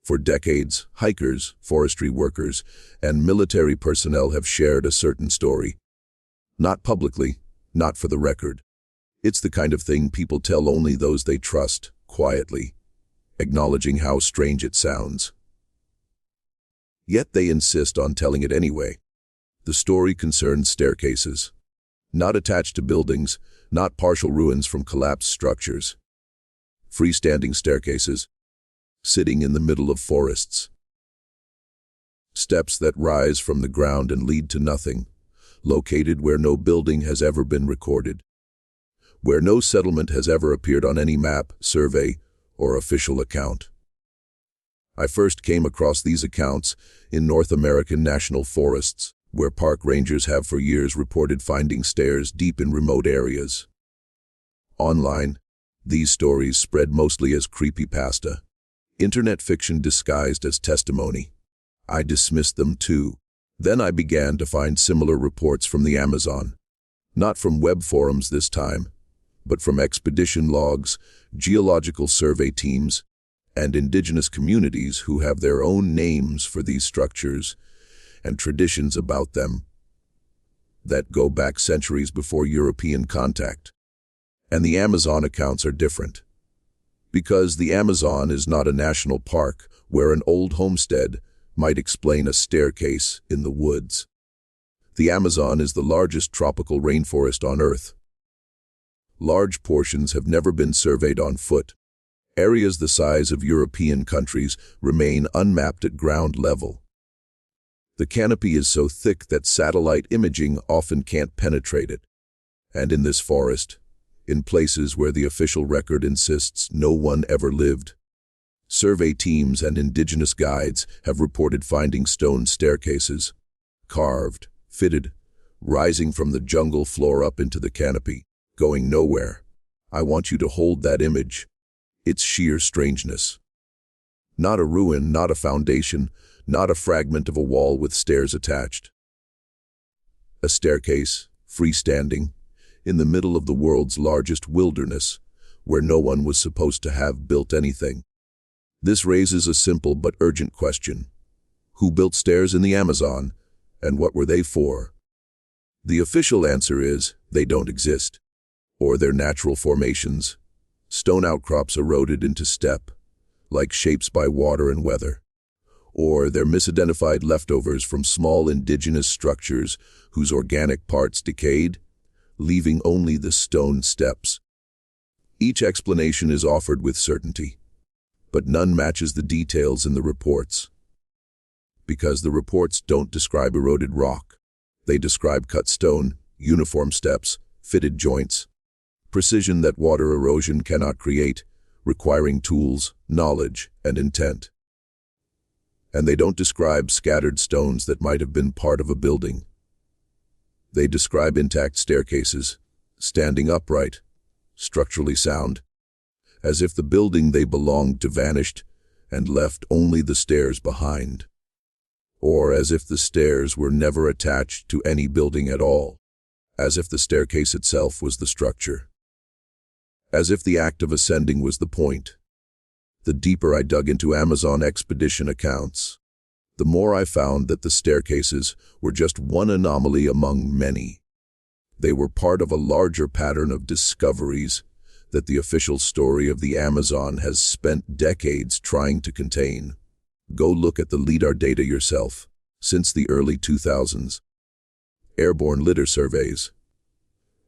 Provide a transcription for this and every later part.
For decades, hikers, forestry workers, and military personnel have shared a certain story. Not publicly, not for the record. It's the kind of thing people tell only those they trust, quietly, acknowledging how strange it sounds. Yet they insist on telling it anyway. The story concerns staircases. Not attached to buildings, not partial ruins from collapsed structures. Freestanding staircases, sitting in the middle of forests. Steps that rise from the ground and lead to nothing, located where no building has ever been recorded, where no settlement has ever appeared on any map, survey, or official account. I first came across these accounts in North American national forests, where park rangers have for years reported finding stairs deep in remote areas. Online, these stories spread mostly as creepypasta, internet fiction disguised as testimony. I dismissed them too. Then I began to find similar reports from the Amazon. Not from web forums this time, but from expedition logs, geological survey teams, and indigenous communities who have their own names for these structures and traditions about them that go back centuries before European contact. And the Amazon accounts are different. Because the Amazon is not a national park where an old homestead might explain a staircase in the woods. The Amazon is the largest tropical rainforest on Earth. Large portions have never been surveyed on foot. Areas the size of European countries remain unmapped at ground level. The canopy is so thick that satellite imaging often can't penetrate it. And in this forest, in places where the official record insists no one ever lived, survey teams and indigenous guides have reported finding stone staircases, carved, fitted, rising from the jungle floor up into the canopy, going nowhere. I want you to hold that image. It's sheer strangeness. Not a ruin, not a foundation, not a fragment of a wall with stairs attached. A staircase, freestanding, in the middle of the world's largest wilderness, where no one was supposed to have built anything. This raises a simple but urgent question. Who built stairs in the Amazon, and what were they for? The official answer is, they don't exist. Or they're natural formations, stone outcrops eroded into step, like shapes by water and weather. Or they're misidentified leftovers from small indigenous structures whose organic parts decayed, leaving only the stone steps. Each explanation is offered with certainty, but none matches the details in the reports. Because the reports don't describe eroded rock. They describe cut stone, uniform steps, fitted joints, precision that water erosion cannot create, requiring tools, knowledge, and intent. And they don't describe scattered stones that might have been part of a building. They describe intact staircases, standing upright, structurally sound, as if the building they belonged to vanished and left only the stairs behind. Or as if the stairs were never attached to any building at all, as if the staircase itself was the structure. As if the act of ascending was the point. The deeper I dug into Amazon expedition accounts, the more I found that the staircases were just one anomaly among many. They were part of a larger pattern of discoveries that the official story of the Amazon has spent decades trying to contain. Go look at the Lidar data yourself. Since the early 2000s, airborne lidar surveys,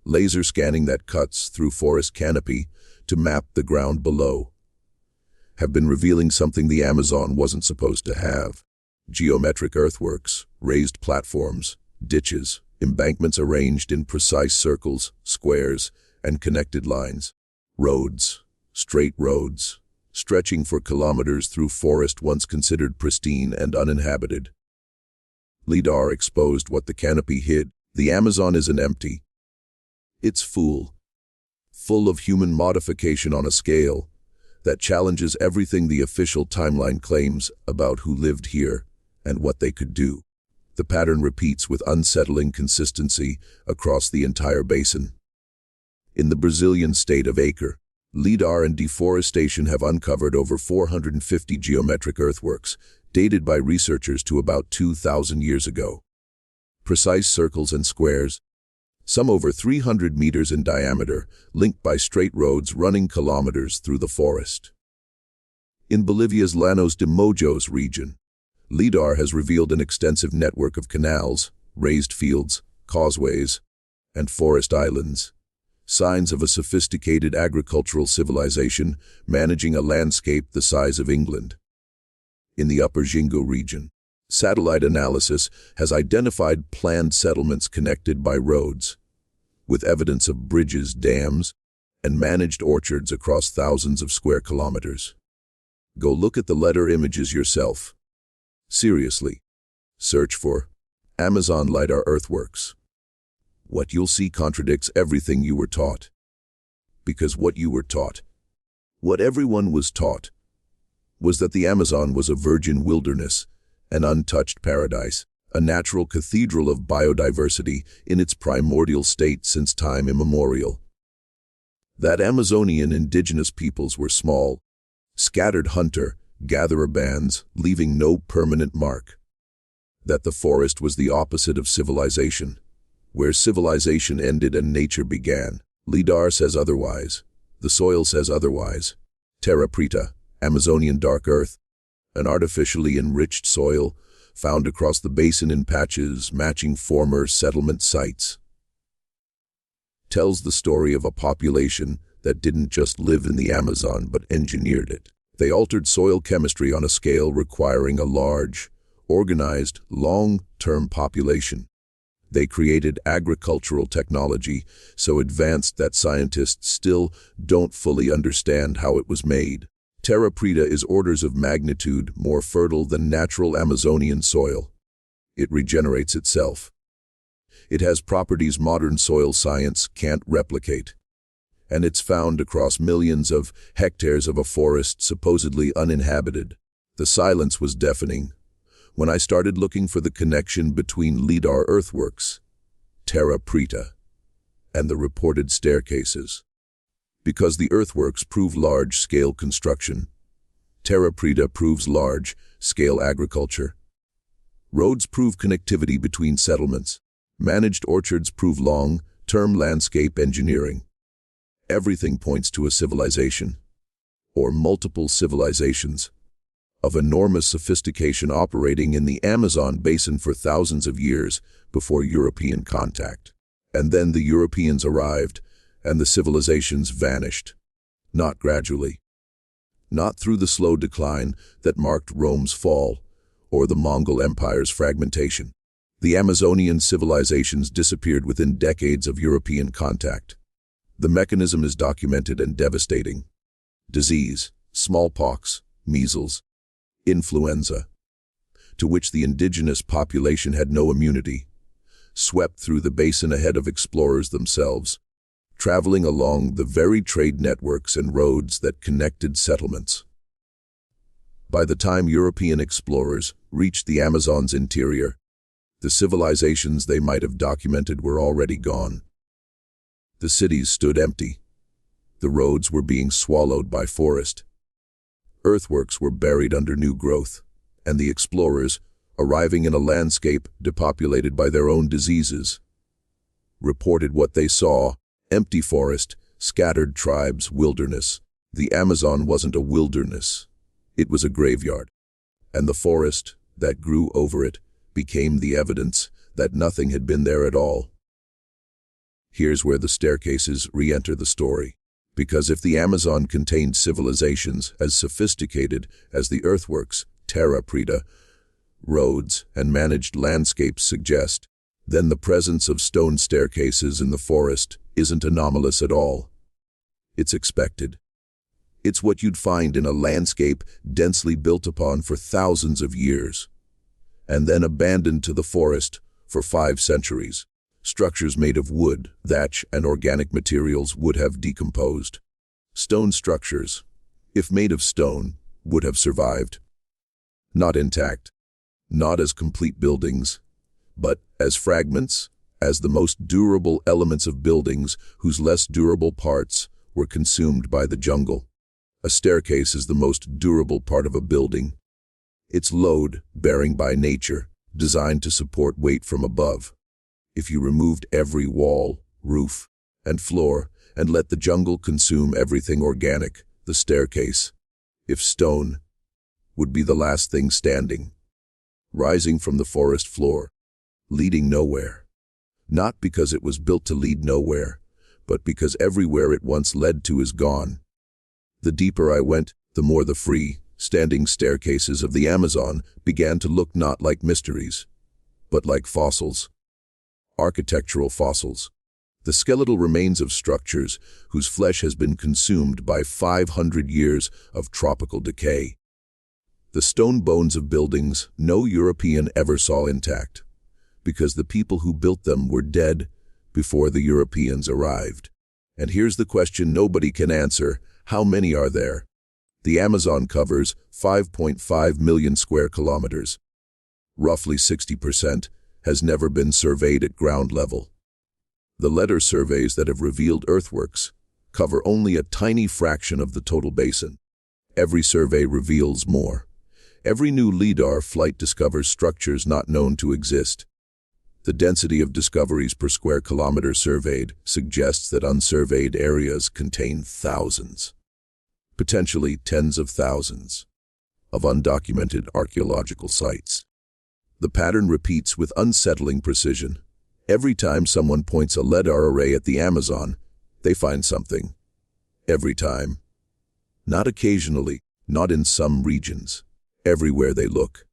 laser scanning that cuts through forest canopy to map the ground below, have been revealing something the Amazon wasn't supposed to have. Geometric earthworks, raised platforms, ditches, embankments arranged in precise circles, squares, and connected lines. Roads, straight roads, stretching for kilometers through forest once considered pristine and uninhabited. Lidar exposed what the canopy hid. The Amazon isn't empty. It's full of human modification on a scale that challenges everything the official timeline claims about who lived here and what they could do. The pattern repeats with unsettling consistency across the entire basin. In the Brazilian state of Acre, Lidar and deforestation have uncovered over 450 geometric earthworks, dated by researchers to about 2,000 years ago. Precise circles and squares, some over 300 meters in diameter, linked by straight roads running kilometers through the forest. In Bolivia's Llanos de Mojos region, Lidar has revealed an extensive network of canals, raised fields, causeways, and forest islands, signs of a sophisticated agricultural civilization managing a landscape the size of England. In the Upper Xingu region, satellite analysis has identified planned settlements connected by roads, with evidence of bridges, dams, and managed orchards across thousands of square kilometers. Go look at the letter images yourself. Seriously, search for Amazon Lidar earthworks. What you'll see contradicts everything you were taught. Because what you were taught, what everyone was taught, was that the Amazon was a virgin wilderness, an untouched paradise, a natural cathedral of biodiversity in its primordial state since time immemorial. That Amazonian indigenous peoples were small, scattered hunter-gatherer bands, leaving no permanent mark. That the forest was the opposite of civilization, where civilization ended and nature began. Lidar says otherwise. The soil says otherwise. Terra Preta, Amazonian dark earth, an artificially enriched soil found across the basin in patches matching former settlement sites, tells the story of a population that didn't just live in the Amazon but engineered it. They altered soil chemistry on a scale requiring a large, organized, long-term population. They created agricultural technology so advanced that scientists still don't fully understand how it was made. Terra Preta is orders of magnitude more fertile than natural Amazonian soil. It regenerates itself. It has properties modern soil science can't replicate. And it's found across millions of hectares of a forest supposedly uninhabited. The silence was deafening when I started looking for the connection between Lidar earthworks, Terra Preta, and the reported staircases. Because the earthworks prove large-scale construction, Terra Preta proves large-scale agriculture. Roads prove connectivity between settlements. Managed orchards prove long-term landscape engineering. Everything points to a civilization, or multiple civilizations, of enormous sophistication operating in the Amazon basin for thousands of years before European contact. And then the Europeans arrived, and the civilizations vanished. Not gradually. Not through the slow decline that marked Rome's fall, or the Mongol Empire's fragmentation. The Amazonian civilizations disappeared within decades of European contact. The mechanism is documented and devastating. Disease, smallpox, measles, influenza, to which the indigenous population had no immunity, swept through the basin ahead of explorers themselves, traveling along the very trade networks and roads that connected settlements. By the time European explorers reached the Amazon's interior, the civilizations they might have documented were already gone. The cities stood empty. The roads were being swallowed by forest. Earthworks were buried under new growth, and the explorers, arriving in a landscape depopulated by their own diseases, reported what they saw: empty forest, scattered tribes, wilderness. The Amazon wasn't a wilderness. It was a graveyard. And the forest that grew over it became the evidence that nothing had been there at all. Here's where the staircases re-enter the story. Because if the Amazon contained civilizations as sophisticated as the earthworks, Terra Preta, roads, and managed landscapes suggest, then the presence of stone staircases in the forest isn't anomalous at all. It's expected. It's what you'd find in a landscape densely built upon for thousands of years, and then abandoned to the forest for 5 centuries. Structures made of wood, thatch, and organic materials would have decomposed. Stone structures, if made of stone, would have survived. Not intact, not as complete buildings, but as fragments, as the most durable elements of buildings whose less durable parts were consumed by the jungle. A staircase is the most durable part of a building. It's load-bearing by nature, designed to support weight from above. If you removed every wall, roof, and floor, and let the jungle consume everything organic, the staircase, if stone, would be the last thing standing, rising from the forest floor, leading nowhere. Not because it was built to lead nowhere, but because everywhere it once led to is gone. The deeper I went, the more the free-standing staircases of the Amazon began to look not like mysteries, but like fossils. Architectural fossils. The skeletal remains of structures whose flesh has been consumed by 500 years of tropical decay. The stone bones of buildings no European ever saw intact, because the people who built them were dead before the Europeans arrived. And here's the question nobody can answer: how many are there? The Amazon covers 5.5 million square kilometers. Roughly 60% has never been surveyed at ground level. The Lidar surveys that have revealed earthworks cover only a tiny fraction of the total basin. Every survey reveals more. Every new Lidar flight discovers structures not known to exist. The density of discoveries per square kilometer surveyed suggests that unsurveyed areas contain thousands, potentially tens of thousands, of undocumented archaeological sites. The pattern repeats with unsettling precision. Every time someone points a Lidar array at the Amazon, they find something. Every time. Not occasionally, not in some regions. Everywhere they look.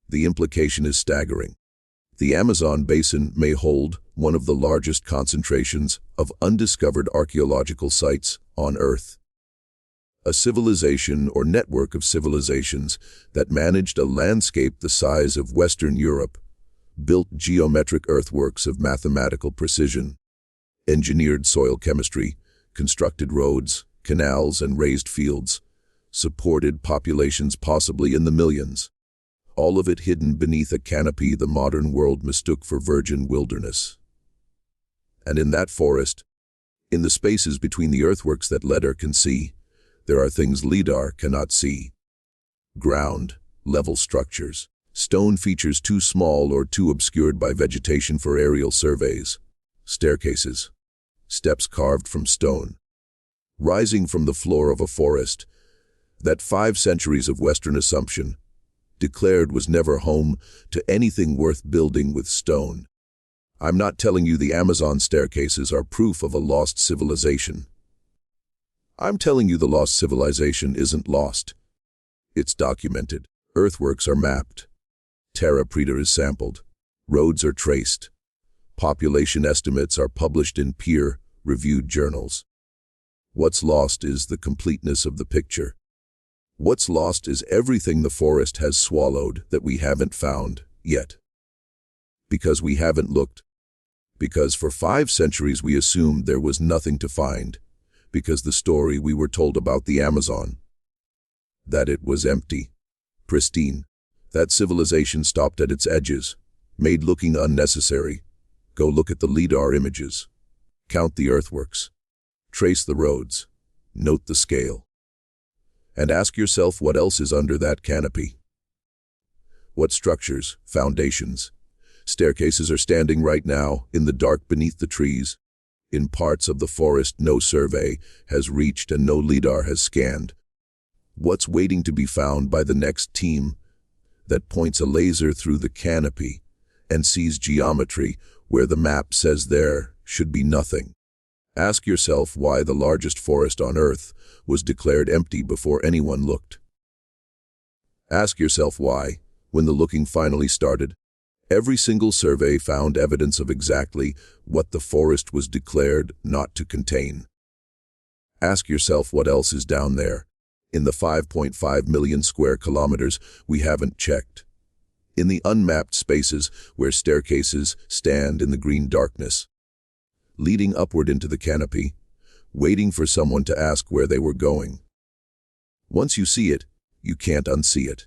The implication is staggering. The Amazon basin may hold one of the largest concentrations of undiscovered archaeological sites on Earth. A civilization or network of civilizations that managed a landscape the size of Western Europe, built geometric earthworks of mathematical precision, engineered soil chemistry, constructed roads, canals, and raised fields, supported populations possibly in the millions, all of it hidden beneath a canopy the modern world mistook for virgin wilderness. And in that forest, in the spaces between the earthworks that Lidar can see, there are things Lidar cannot see. Ground, level structures, stone features too small or too obscured by vegetation for aerial surveys, staircases, steps carved from stone, rising from the floor of a forest that 5 centuries of Western assumption declared was never home to anything worth building with stone. I'm not telling you the Amazon staircases are proof of a lost civilization. I'm telling you the lost civilization isn't lost. It's documented. Earthworks are mapped. Terra Preta is sampled. Roads are traced. Population estimates are published in peer-reviewed journals. What's lost is the completeness of the picture. What's lost is everything the forest has swallowed that we haven't found yet. Because we haven't looked. Because for 5 centuries we assumed there was nothing to find. Because the story we were told about the Amazon, that it was empty, pristine, that civilization stopped at its edges, made looking unnecessary. Go look at the Lidar images. Count the earthworks. Trace the roads. Note the scale. And ask yourself what else is under that canopy. What structures, foundations, staircases are standing right now in the dark beneath the trees, in parts of the forest no survey has reached and no Lidar has scanned. What's waiting to be found by the next team that points a laser through the canopy and sees geometry where the map says there should be nothing? Ask yourself why the largest forest on Earth was declared empty before anyone looked. Ask yourself why, when the looking finally started, every single survey found evidence of exactly what the forest was declared not to contain. Ask yourself what else is down there, in the 5.5 million square kilometers we haven't checked, in the unmapped spaces where staircases stand in the green darkness, leading upward into the canopy, waiting for someone to ask where they were going. Once you see it, you can't unsee it.